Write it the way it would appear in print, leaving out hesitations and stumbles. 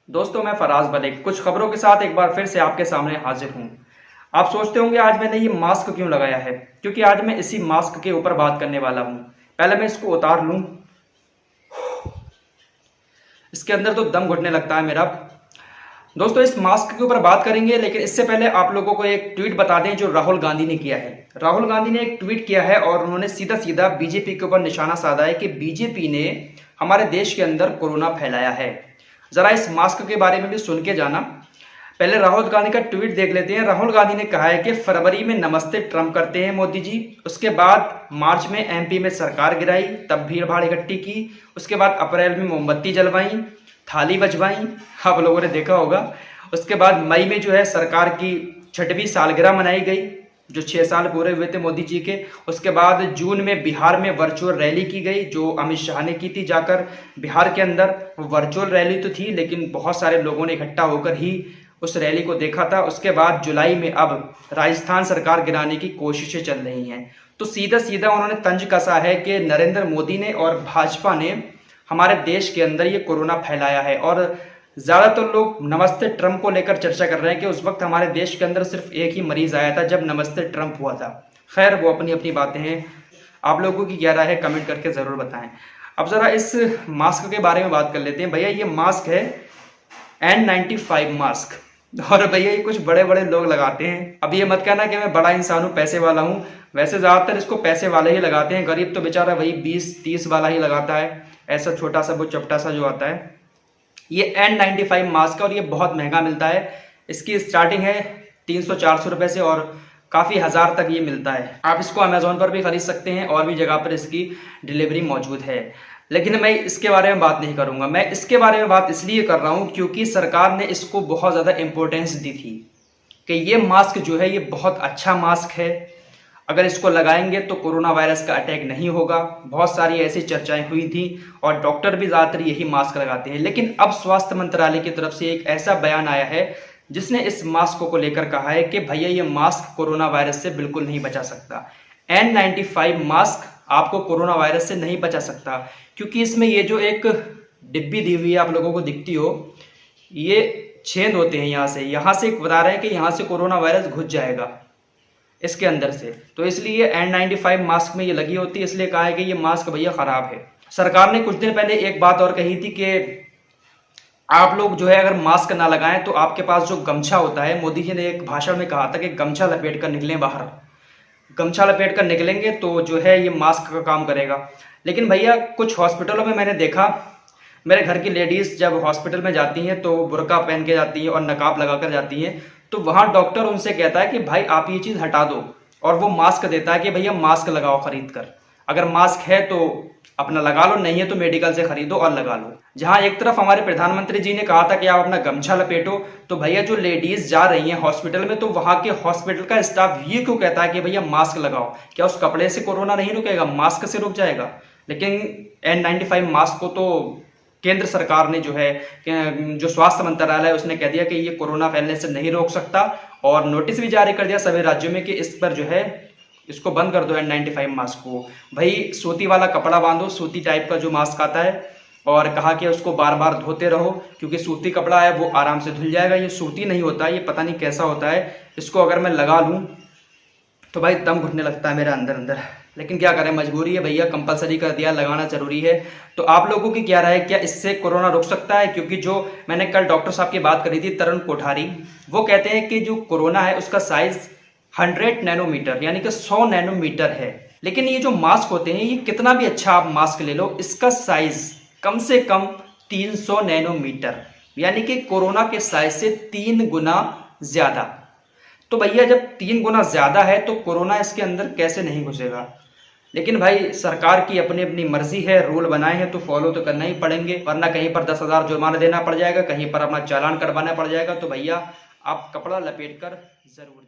दोस्तों, मैं फराज मलिक कुछ खबरों के साथ एक बार फिर से आपके सामने हाजिर हूँ। आप सोचते होंगे आज मैंने ये मास्क क्यों लगाया है, क्योंकि आज मैं इसी मास्क के ऊपर बात करने वाला हूँ। पहले मैं इसको उतार लूँ, इसके अंदर तो दम घुटने लगता है मेरा। दोस्तों, इस मास्क के ऊपर बात करेंगे, लेकिन इससे पहले आप लोगों को एक ट्वीट बता दें जो राहुल गांधी ने किया है। राहुल गांधी ने एक ट्वीट किया है और उन्होंने सीधा सीधा बीजेपी के ऊपर निशाना साधा है कि बीजेपी ने हमारे देश के अंदर कोरोना फैलाया है। जरा इस मास्क के बारे में भी सुन के जाना। पहले राहुल गांधी का ट्वीट देख लेते हैं। राहुल गांधी ने कहा है कि फरवरी में नमस्ते ट्रम्प करते हैं मोदी जी, उसके बाद मार्च में एमपी में सरकार गिराई, तब भीड़ भाड़ इकट्ठी की, उसके बाद अप्रैल में मोमबत्ती जलवाई, थाली बजवाई, आप लोगों ने देखा होगा। उसके बाद मई में जो है सरकार की 6वीं सालगिरह मनाई गई, जो 6 साल पूरे हुए थे मोदी जी के। उसके बाद जून में बिहार में वर्चुअल रैली की गई, जो अमित शाह ने की थी जाकर बिहार के अंदर। वर्चुअल रैली तो थी, लेकिन बहुत सारे लोगों ने इकट्ठा होकर ही उस रैली को देखा था। उसके बाद जुलाई में अब राजस्थान सरकार गिराने की कोशिशें चल रही हैं। तो सीधा सीधा उन्होंने तंज कसा है कि नरेंद्र मोदी ने और भाजपा ने हमारे देश के अंदर ये कोरोना फैलाया है। और ज़्यादातर लोग नमस्ते ट्रम्प को लेकर चर्चा कर रहे हैं कि उस वक्त हमारे देश के अंदर सिर्फ एक ही मरीज आया था जब नमस्ते ट्रम्प हुआ था। खैर, वो अपनी अपनी बातें हैं। आप लोगों की क्या राय है कमेंट करके ज़रूर बताएं। अब ज़रा इस मास्क के बारे में बात कर लेते हैं। भैया, ये मास्क है N95 मास्क, और भैया ये कुछ बड़े बड़े लोग लगाते हैं। अब ये मत कहना कि मैं बड़ा इंसान हूँ, पैसे वाला हूँ। वैसे ज़्यादातर इसको पैसे वाले ही लगाते हैं, गरीब तो बेचारा वही 20-30 वाला ही लगाता है, ऐसा छोटा सा वो चपटा सा जो आता है। ये N95 मास्क है और ये बहुत महंगा मिलता है। इसकी स्टार्टिंग है 300-400 रुपये से और काफ़ी हज़ार तक ये मिलता है। आप इसको अमेज़ोन पर भी खरीद सकते हैं और भी जगह पर इसकी डिलीवरी मौजूद है। लेकिन मैं इसके बारे में बात नहीं करूंगा। मैं इसके बारे में बात इसलिए कर रहा हूं क्योंकि सरकार ने इसको बहुत ज़्यादा इम्पोर्टेंस दी थी कि ये मास्क जो है ये बहुत अच्छा मास्क है, अगर इसको लगाएंगे तो कोरोना वायरस का अटैक नहीं होगा। बहुत सारी ऐसी चर्चाएं हुई थी और डॉक्टर भी ज़्यादातर यही मास्क लगाते हैं। लेकिन अब स्वास्थ्य मंत्रालय की तरफ से एक ऐसा बयान आया है जिसने इस मास्क को लेकर कहा है कि भैया ये मास्क कोरोना वायरस से बिल्कुल नहीं बचा सकता। N95 मास्क आपको कोरोना वायरस से नहीं बचा सकता, क्योंकि इसमें ये जो एक डिब्बी दी हुई है आप लोगों को दिखती हो, ये छेद होते हैं यहाँ से बता रहे हैं कि यहाँ से कोरोना वायरस घुस जाएगा इसके अंदर से। तो इसलिए N95 मास्क में ये लगी होती है, इसलिए कहा है कि ये मास्क भैया खराब है। सरकार ने कुछ दिन पहले एक बात और कही थी कि आप लोग जो है अगर मास्क ना लगाएं तो आपके पास जो गमछा होता है, मोदी जी ने एक भाषण में कहा था कि गमछा लपेट कर निकलें बाहर। गमछा लपेट कर निकलेंगे तो जो है ये मास्क का काम करेगा। लेकिन भैया कुछ हॉस्पिटलों में मैंने देखा, मेरे घर की लेडीज़ जब हॉस्पिटल में जाती हैं तो बुर्का पहन के जाती हैं और नकाब लगा कर जाती हैं, तो वहाँ डॉक्टर उनसे कहता है कि भाई आप ये चीज़ हटा दो, और वो मास्क देता है कि भैया मास्क लगाओ खरीद कर। अगर मास्क है तो अपना लगा लो, नहीं है तो मेडिकल से खरीदो और लगा लो। जहां एक तरफ हमारे प्रधानमंत्री जी ने कहा था कि आप अपना गमछा लपेटो, तो भैया जो लेडीज जा रही हैं हॉस्पिटल में, तो वहां के हॉस्पिटल का स्टाफ ये क्यों कहता है कि भैया मास्क लगाओ? क्या उस कपड़े से कोरोना नहीं रुकेगा, मास्क से रुक जाएगा? लेकिन N95 मास्क को तो केंद्र सरकार ने जो है, जो स्वास्थ्य मंत्रालय है, उसने कह दिया कि ये कोरोना फैलने से नहीं रोक सकता, और नोटिस भी जारी कर दिया सभी राज्यों में कि इस पर जो है इसको बंद कर दो N95 मास्क को। भाई सूती वाला कपड़ा बांधो, सूती टाइप का जो मास्क आता है, और कहा कि उसको बार बार धोते रहो, क्योंकि सूती कपड़ा है वो आराम से धुल जाएगा। ये सूती नहीं होता, ये पता नहीं कैसा होता है। इसको अगर मैं लगा लूँ तो भाई दम घुटने लगता है मेरा अंदर अंदर। लेकिन क्या करें, मजबूरी है भैया, कंपलसरी कर दिया, लगाना जरूरी है। तो आप लोगों की क्या राय है, क्या इससे कोरोना रुक सकता है? क्योंकि जो मैंने कल डॉक्टर साहब की बात करी थी, तरुण कोठारी, वो कहते हैं कि जो कोरोना है उसका साइज 100 नैनोमीटर यानी कि 100 नैनोमीटर है। लेकिन ये जो मास्क होते हैं, ये कितना भी अच्छा आप मास्क ले लो, इसका साइज कम से कम 300 नैनोमीटर यानी कि कोरोना के साइज से 3 गुना ज्यादा। तो भैया जब 3 गुना ज्यादा है तो कोरोना इसके अंदर कैसे नहीं घुसेगा? लेकिन भाई सरकार की अपनी अपनी मर्जी है, रूल बनाए हैं तो फॉलो तो करना ही पड़ेंगे, वरना कहीं पर 10,000 जुर्माना देना पड़ जाएगा, कहीं पर अपना चालान करवाना पड़ जाएगा। तो भैया आप कपड़ा लपेट कर जरूर